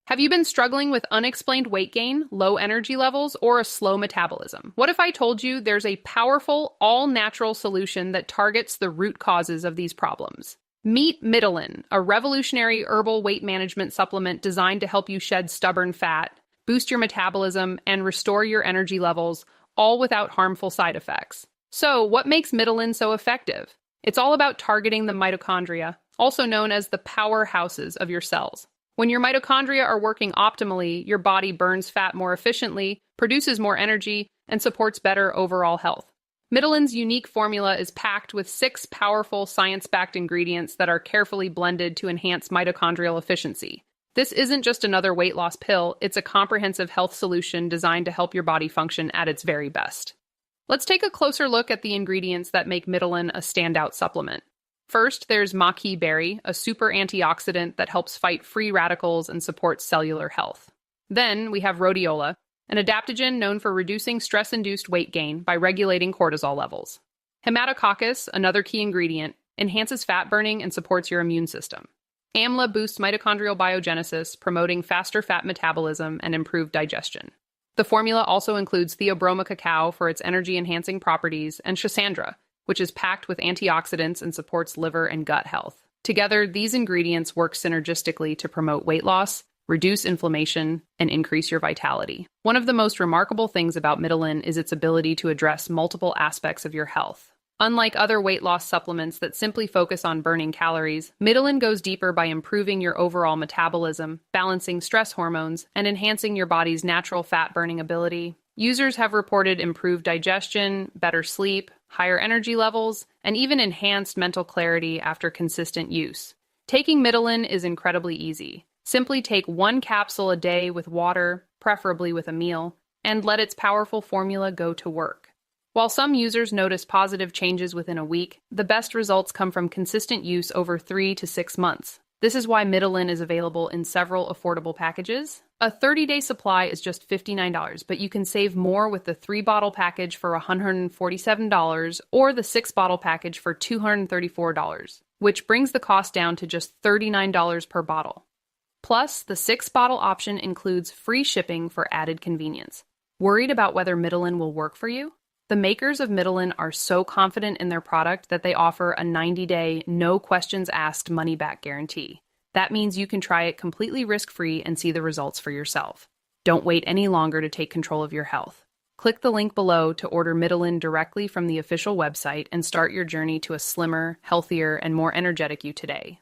Have you been struggling with unexplained weight gain, low energy levels, or a slow metabolism? What if I told you there's a powerful, all-natural solution that targets the root causes of these problems? Meet MITOLYN, a revolutionary herbal weight management supplement designed to help you shed stubborn fat, boost your metabolism, and restore your energy levels, all without harmful side effects. So, what makes MITOLYN so effective? It's all about targeting the mitochondria, also known as the powerhouses of your cells. When your mitochondria are working optimally, your body burns fat more efficiently, produces more energy, and supports better overall health. MITOLYN's unique formula is packed with 6 powerful science-backed ingredients that are carefully blended to enhance mitochondrial efficiency. This isn't just another weight loss pill, it's a comprehensive health solution designed to help your body function at its very best. Let's take a closer look at the ingredients that make MITOLYN a standout supplement. First, there's maquis berry, a super antioxidant that helps fight free radicals and supports cellular health. Then we have rhodiola, an adaptogen known for reducing stress-induced weight gain by regulating cortisol levels. Hematococcus, another key ingredient, enhances fat burning and supports your immune system. Amla boosts mitochondrial biogenesis, promoting faster fat metabolism and improved digestion. The formula also includes theobroma cacao for its energy-enhancing properties, and schisandra, which is packed with antioxidants and supports liver and gut health. Together, these ingredients work synergistically to promote weight loss, reduce inflammation, and increase your vitality. One of the most remarkable things about MITOLYN is its ability to address multiple aspects of your health. Unlike other weight loss supplements that simply focus on burning calories, MITOLYN goes deeper by improving your overall metabolism, balancing stress hormones, and enhancing your body's natural fat-burning ability. Users have reported improved digestion, better sleep, higher energy levels, and even enhanced mental clarity after consistent use. Taking MITOLYN is incredibly easy. Simply take 1 capsule a day with water, preferably with a meal, and let its powerful formula go to work. While some users notice positive changes within a week, the best results come from consistent use over 3 to 6 months. This is why MITOLYN is available in several affordable packages. A 30-day supply is just $59, but you can save more with the 3-bottle package for $147 or the 6-bottle package for $234, which brings the cost down to just $39 per bottle. Plus, the 6-bottle option includes free shipping for added convenience. Worried about whether MITOLYN will work for you? The makers of MITOLYN are so confident in their product that they offer a 90-day, no-questions-asked money-back guarantee. That means you can try it completely risk-free and see the results for yourself. Don't wait any longer to take control of your health. Click the link below to order MITOLYN directly from the official website and start your journey to a slimmer, healthier, and more energetic you today.